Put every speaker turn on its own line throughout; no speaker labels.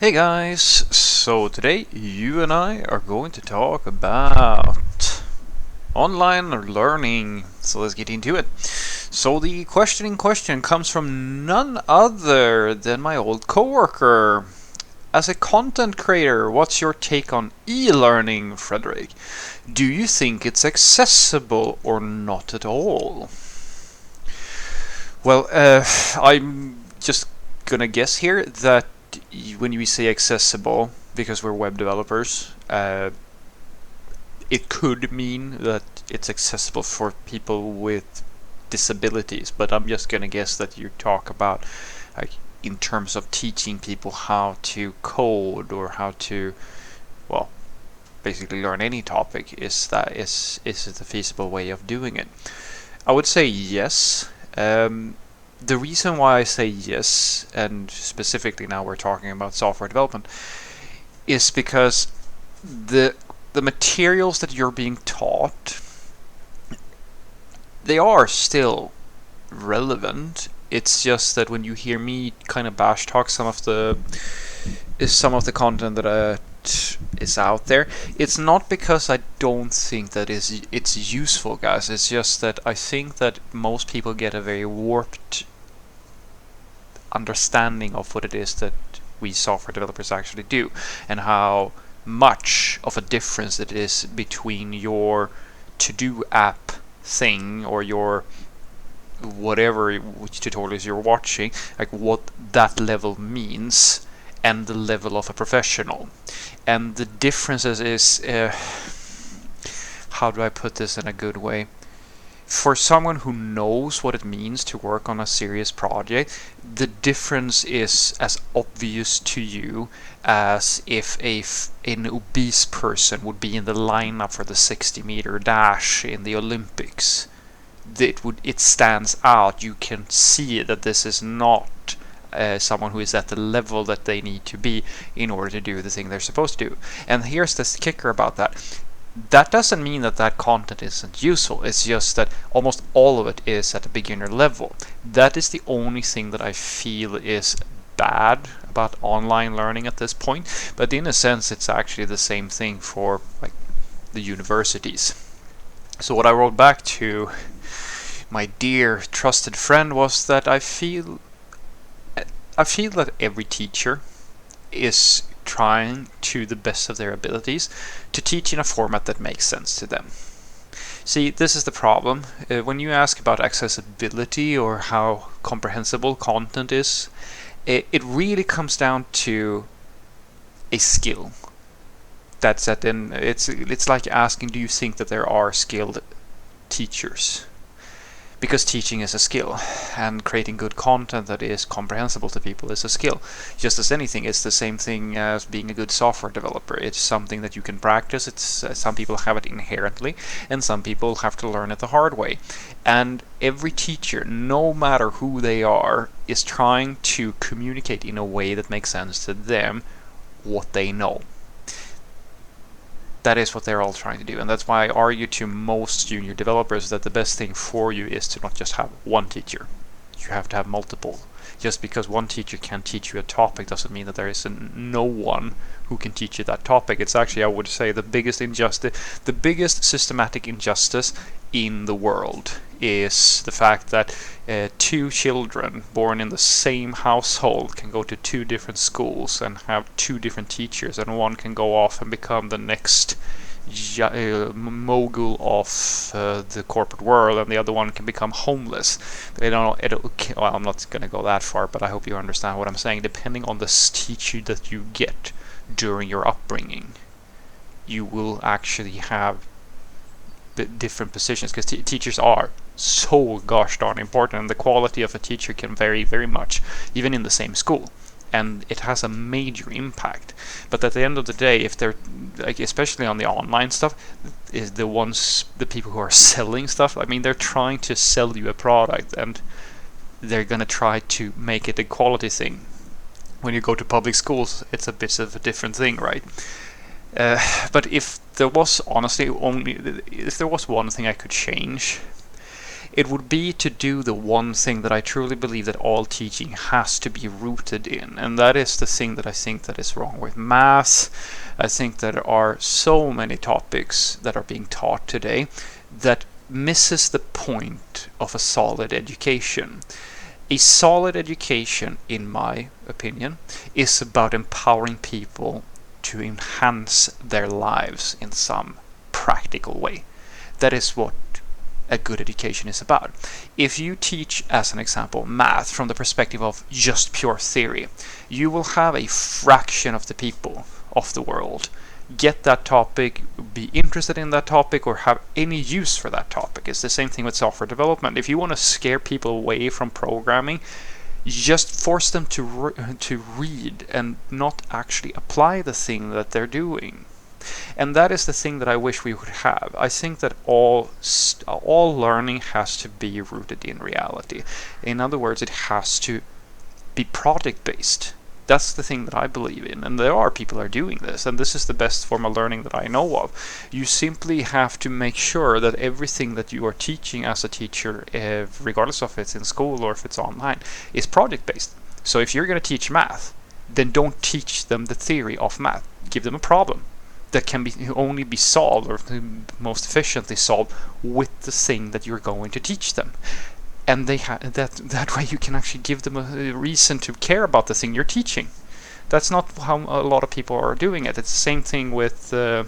Hey guys, so today you and I are going to talk about online learning. So let's get into it. So the question in question comes from none other than my old coworker. As a content creator, what's your take on e-learning, Frederick? Do you think it's accessible or not at all? Well, I'm just gonna guess here that when we say accessible, because we're web developers, it could mean that it's accessible for people with disabilities. But I'm just gonna guess that you talk about like in terms of teaching people how to code or how to, well, basically learn any topic. Is it a feasible way of doing it? I would say yes. The reason why I say yes, and specifically now we're talking about software development, is because the materials that you're being taught, they are still relevant. It's just that when you hear me kind of bash talk some of the content that is out there, it's not because I don't think that it's useful, guys. It's just that I think that most people get a very warped understanding of what it is that we software developers actually do, and how much of a difference it is between your to-do app thing or your whatever which tutorials you're watching, like what that level means, and the level of a professional. And the differences is, how do I put this in a good way? For someone who knows what it means to work on a serious project, the difference is as obvious to you as if an obese person would be in the lineup for the 60-meter dash in the Olympics. It stands out. You can see that this is not someone who is at the level that they need to be in order to do the thing they're supposed to do. And here's the kicker about that. That doesn't mean that that content isn't useful. It's just that almost all of it is at a beginner level. That is the only thing that I feel is bad about online learning at this point. But in a sense, it's actually the same thing for like the universities. So what I wrote back to my dear trusted friend was that I feel that every teacher is trying to the best of their abilities to teach in a format that makes sense to them. See, this is the problem. When you ask about accessibility or how comprehensible content is, it really comes down to a skill. That's at then it's like asking, do you think that there are skilled teachers? Because teaching is a skill, and creating good content that is comprehensible to people is a skill. Just as anything, it's the same thing as being a good software developer. It's something that you can practice. It's some people have it inherently, and some people have to learn it the hard way. And every teacher, no matter who they are, is trying to communicate in a way that makes sense to them what they know. That is what they're all trying to do, and that's why I argue to most junior developers that the best thing for you is to not just have one teacher. You have to have multiple. Just because one teacher can teach you a topic doesn't mean that there is no one who can teach you that topic. It's actually, I would say, the biggest systematic injustice in the world is the fact that two children born in the same household can go to two different schools and have two different teachers, and one can go off and become the next mogul of the corporate world, and the other one can become homeless. Well, I'm not going to go that far, but I hope you understand what I'm saying. Depending on the teacher that you get during your upbringing, you will actually have different positions, because teachers are so gosh darn important, and the quality of a teacher can vary very much, even in the same school, and it has a major impact. But at the end of the day, if they're like, especially on the online stuff, is the people who are selling stuff, I mean, they're trying to sell you a product, and they're gonna try to make it a quality thing. When you go to public schools, it's a bit of a different thing, right? But if there was honestly if there was one thing I could change, it would be to do the one thing that I truly believe that all teaching has to be rooted in, and that is the thing that I think that is wrong with math. I think that there are so many topics that are being taught today that misses the point of a solid education. A solid education, in my opinion, is about empowering people to enhance their lives in some practical way. That is what a good education is about. If you teach, as an example, math from the perspective of just pure theory, you will have a fraction of the people of the world get that topic, be interested in that topic, or have any use for that topic. It's the same thing with software development. If you want to scare people away from programming, just force them to read and not actually apply the thing that they're doing. And that is the thing that I wish we would have. I think that all learning has to be rooted in reality. In other words, it has to be project-based. That's the thing that I believe in, and there are people that are doing this, and this is the best form of learning that I know of. You simply have to make sure that everything that you are teaching as a teacher, regardless of if it's in school or if it's online, is project-based. So if you're going to teach math, then don't teach them the theory of math. Give them a problem that can only be solved, or most efficiently solved, with the thing that you're going to teach them. And that way you can actually give them a reason to care about the thing you're teaching. That's not how a lot of people are doing it. It's the same thing with the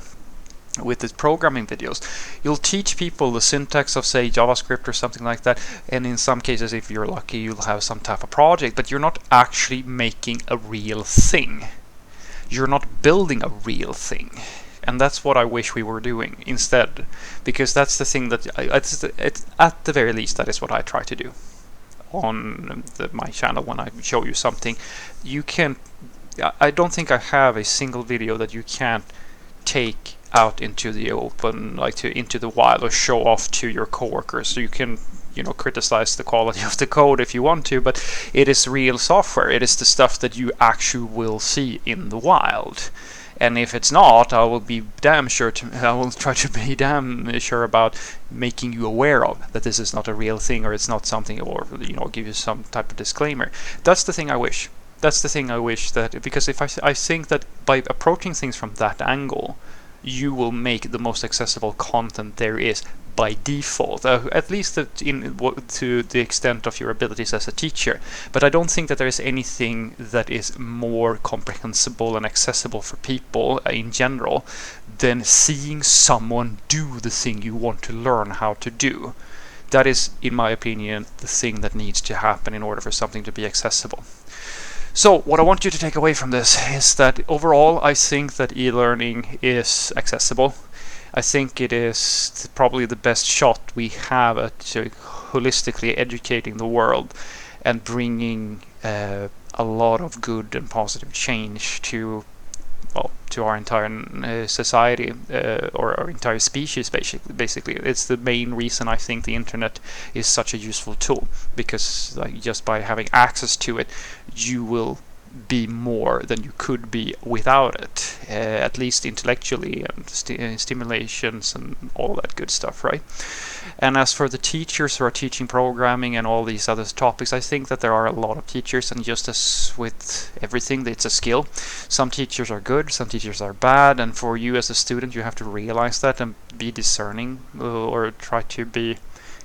programming videos. You'll teach people the syntax of, say, JavaScript or something like that, and in some cases, if you're lucky, you'll have some type of project, but you're not actually making a real thing. You're not building a real thing. And that's what I wish we were doing instead, because that's the thing that it's at the very least, that is what I try to do on my channel. When I show you something, I don't think I have a single video that you can't take out into the open, into the wild, or show off to your coworkers. So you can criticize the quality of the code if you want to, but it is real software. It is the stuff that you actually will see in the wild. And if it's not, I will try to be damn sure about making you aware of that this is not a real thing, or it's not something, or give you some type of disclaimer. That's the thing I wish. That's the thing I wish, that because if I think that by approaching things from that angle, you will make the most accessible content there is by default, at least to the extent of your abilities as a teacher. But I don't think that there is anything that is more comprehensible and accessible for people in general than seeing someone do the thing you want to learn how to do. That is, in my opinion, the thing that needs to happen in order for something to be accessible. So what I want you to take away from this is that overall I think that e-learning is accessible. I think it is probably the best shot we have at holistically educating the world and bringing a lot of good and positive change to our entire society, or our entire species, basically. It's the main reason I think the internet is such a useful tool, because just by having access to it, you will be more than you could be without it, at least intellectually, and stimulations and all that good stuff, right? And as for the teachers who are teaching programming and all these other topics, I think that there are a lot of teachers, and just as with everything, it's a skill. Some teachers are good, some teachers are bad, and for you as a student, you have to realize that and be discerning, or try to be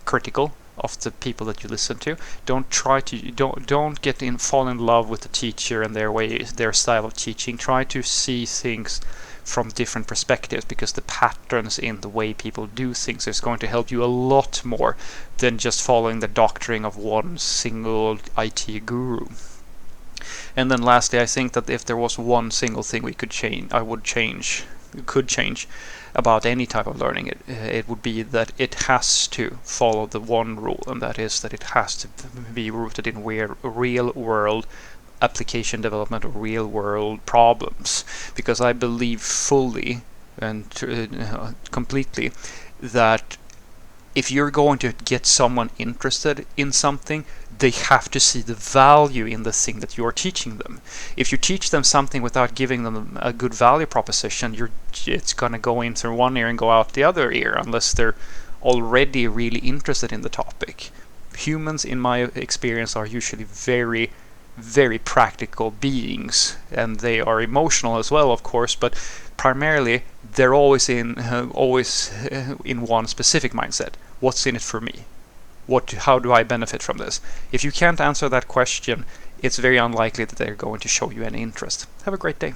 critical of the people that you listen to. Don't fall in love with the teacher and their style of teaching. Try to see things from different perspectives, because the patterns in the way people do things is going to help you a lot more than just following the doctrine of one single IT guru. And then lastly, I think that if there was one single thing we could change, could change about any type of learning, it would be that it has to follow the one rule, and that is that it has to be rooted in real world application development or real world problems. Because I believe fully and completely that if you're going to get someone interested in something, they have to see the value in the thing that you're teaching them. If you teach them something without giving them a good value proposition, it's going to go in through one ear and go out the other ear, unless they're already really interested in the topic. Humans, in my experience, are usually very, very practical beings, and they are emotional as well, of course, but primarily they're always in one specific mindset. What's in it for me? How do I benefit from this? If you can't answer that question, it's very unlikely that they're going to show you any interest. Have a great day.